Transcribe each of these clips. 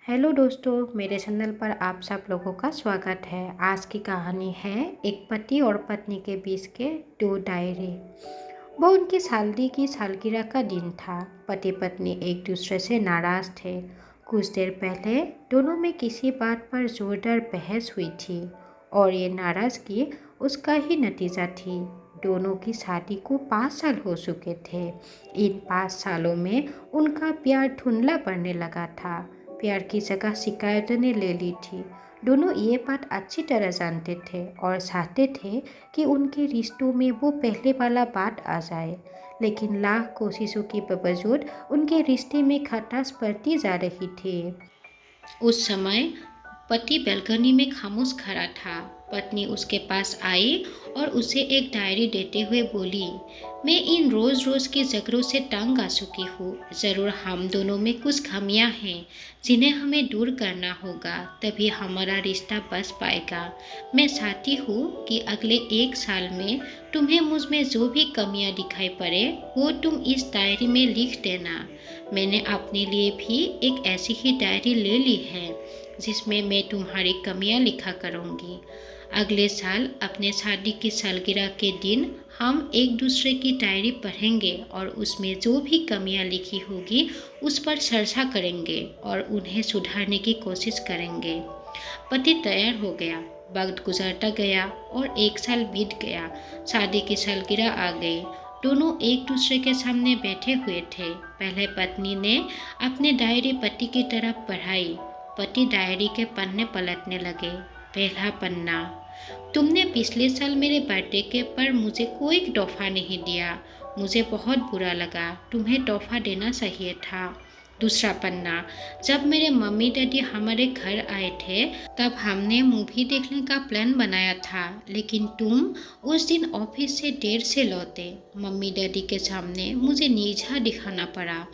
Hello दोस्तों, मेरे channel पर आप सब लोगों का स्वागत है। आज की कहानी है एक पति और पत्नी के बीच के दो डायरी। वो उनकी शादी की सालगिरह का दिन था। पति पत्नी एक दूसरे से नाराज़ थे। कुछ देर पहले दोनों में किसी बात पर जोरदार बहस हुई थी और ये नाराज़गी उसका ही नतीजा थी। दोनों की शादी को 5 साल हो चुके थे। इन 5 सालों में उनका प्यार धुंधला पड़ने लगा था। प्यार की जगह शिकायतों ने ले ली थी। दोनों ये बात अच्छी तरह जानते थे और चाहते थे कि उनके रिश्तों में वो पहले वाला बात आ जाए, लेकिन लाख कोशिशों के बावजूद उनके रिश्ते में खटास बढ़ती जा रही थी। उस समय पति बालकनी में खामोश खड़ा था। पत्नी उसके पास आई और उसे एक डायरी देते हुए बोली, मैं इन रोज़ रोज़ की झगड़ों से तंग आ चुकी हूँ। ज़रूर हम दोनों में कुछ खामियां हैं जिन्हें हमें दूर करना होगा, तभी हमारा रिश्ता बच पाएगा। मैं चाहती हूँ कि अगले 1 साल में तुम्हें मुझ में जो भी कमियां दिखाई पड़े वो तुम इस डायरी में लिख देना। मैंने अपने लिए भी एक ऐसी ही डायरी ले ली है जिसमें मैं तुम्हारी कमियां लिखा करूँगी। अगले साल अपने शादी की सालगिरह के दिन हम एक दूसरे की डायरी पढ़ेंगे और उसमें जो भी कमियां लिखी होगी उस पर चर्चा करेंगे और उन्हें सुधारने की कोशिश करेंगे। पति तैयार हो गया। वक्त गुजरता गया और 1 साल बीत गया। शादी की सालगिरह आ गई। दोनों एक दूसरे के सामने बैठे हुए थे। पहले पत्नी ने अपनी डायरी पति की तरफ बढ़ाई। पति डायरी के पन्ने पलटने लगे। पहला पन्ना, तुमने पिछले साल मेरे बर्थडे के पर मुझे कोई तोहफा नहीं दिया। मुझे बहुत बुरा लगा। तुम्हें तोहफा देना चाहिए था। दूसरा पन्ना, जब मेरे मम्मी डैडी हमारे घर आए थे तब हमने मूवी देखने का प्लान बनाया था, लेकिन तुम उस दिन ऑफिस से देर से लौटे। मम्मी डैडी के सामने मुझे नीचा दिखाना पड़ा।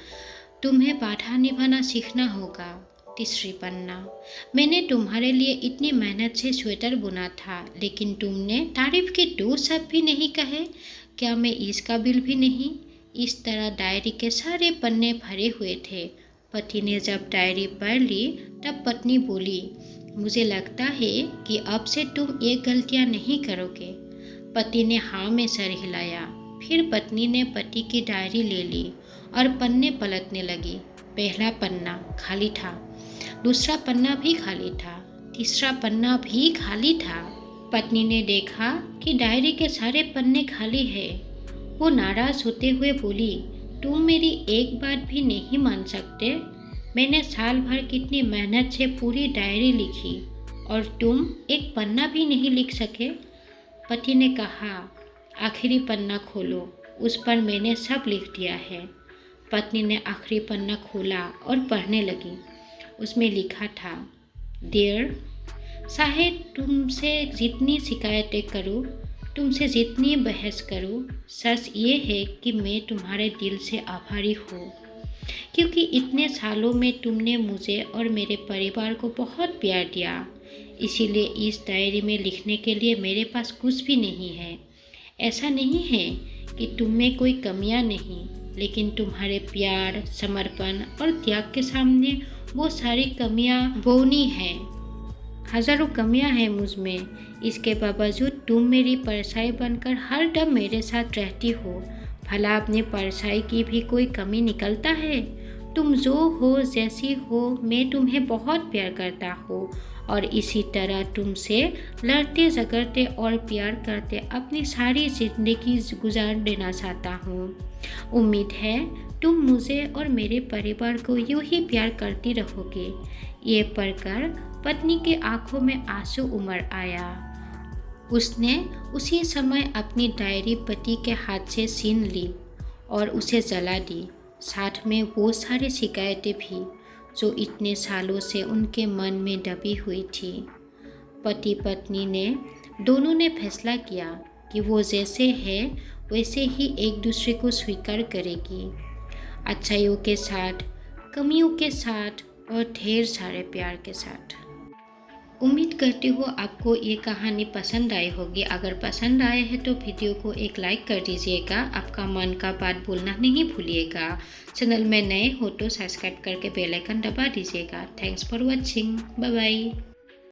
तुम्हें बाधा निभाना सीखना होगा। तीसरी पन्ना, मैंने तुम्हारे लिए इतनी मेहनत से स्वेटर बुना था, लेकिन तुमने तारीफ के 2 शब्द भी नहीं कहे। क्या मैं इसका बिल भी नहीं? इस तरह डायरी के सारे पन्ने भरे हुए थे। पति ने जब डायरी पढ़ ली तब पत्नी बोली, मुझे लगता है कि अब से तुम ये गलतियां नहीं करोगे। पति ने हाँ में सर हिलाया। फिर पत्नी ने पति की डायरी ले ली और पन्ने पलटने लगी। पहला पन्ना खाली था। दूसरा पन्ना भी खाली था। तीसरा पन्ना भी खाली था। पत्नी ने देखा कि डायरी के सारे पन्ने खाली है। वो नाराज होते हुए बोली, तुम मेरी एक बात भी नहीं मान सकते? मैंने साल भर कितनी मेहनत से पूरी डायरी लिखी और तुम एक पन्ना भी नहीं लिख सके। पति ने कहा, आखिरी पन्ना खोलो, उस पर मैंने सब लिख दिया है। पत्नी ने आखिरी पन्ना खोला और पढ़ने लगी। उसमें लिखा था, डियर, शायद तुमसे जितनी शिकायतें करूं, तुमसे जितनी बहस करूं, सच ये है कि मैं तुम्हारे दिल से आभारी हूँ, क्योंकि इतने सालों में तुमने मुझे और मेरे परिवार को बहुत प्यार दिया। इसीलिए इस डायरी में लिखने के लिए मेरे पास कुछ भी नहीं है। ऐसा नहीं है कि तुम में कोई कमियां नहीं, लेकिन तुम्हारे प्यार, समर्पण और त्याग के सामने वो सारी कमियां बौनी हैं। हजारों कमियां हैं मुझ में, इसके बावजूद तुम मेरी परछाई बनकर हर दम मेरे साथ रहती हो। भला अपनी परछाई की भी कोई कमी निकलता है? तुम जो हो, जैसी हो, मैं तुम्हें बहुत प्यार करता हूँ और इसी तरह तुमसे लड़ते झगड़ते और प्यार करते अपनी सारी जिंदगी गुजार देना चाहता हूँ। उम्मीद है तुम मुझे और मेरे परिवार को यूं ही प्यार करती रहोगे। ये पढ़कर पत्नी की आंखों में आंसू उमड़ आया। उसने उसी समय अपनी डायरी पति के हाथ से छीन ली और उसे जला दी, साथ में वो सारी शिकायतें भी जो इतने सालों से उनके मन में दबी हुई थी। पति पत्नी ने दोनों ने फैसला किया कि वो जैसे है वैसे ही एक दूसरे को स्वीकार करेगी, अच्छाइयों के साथ, कमियों के साथ और ढेर सारे प्यार के साथ। उम्मीद करती हूँ आपको ये कहानी पसंद आई होगी। अगर पसंद आए है तो वीडियो को एक लाइक कर दीजिएगा। आपका मन का बात बोलना नहीं भूलिएगा। चैनल में नए हो तो सब्सक्राइब करके बेल आइकन दबा दीजिएगा। Thanks for watching. Bye bye.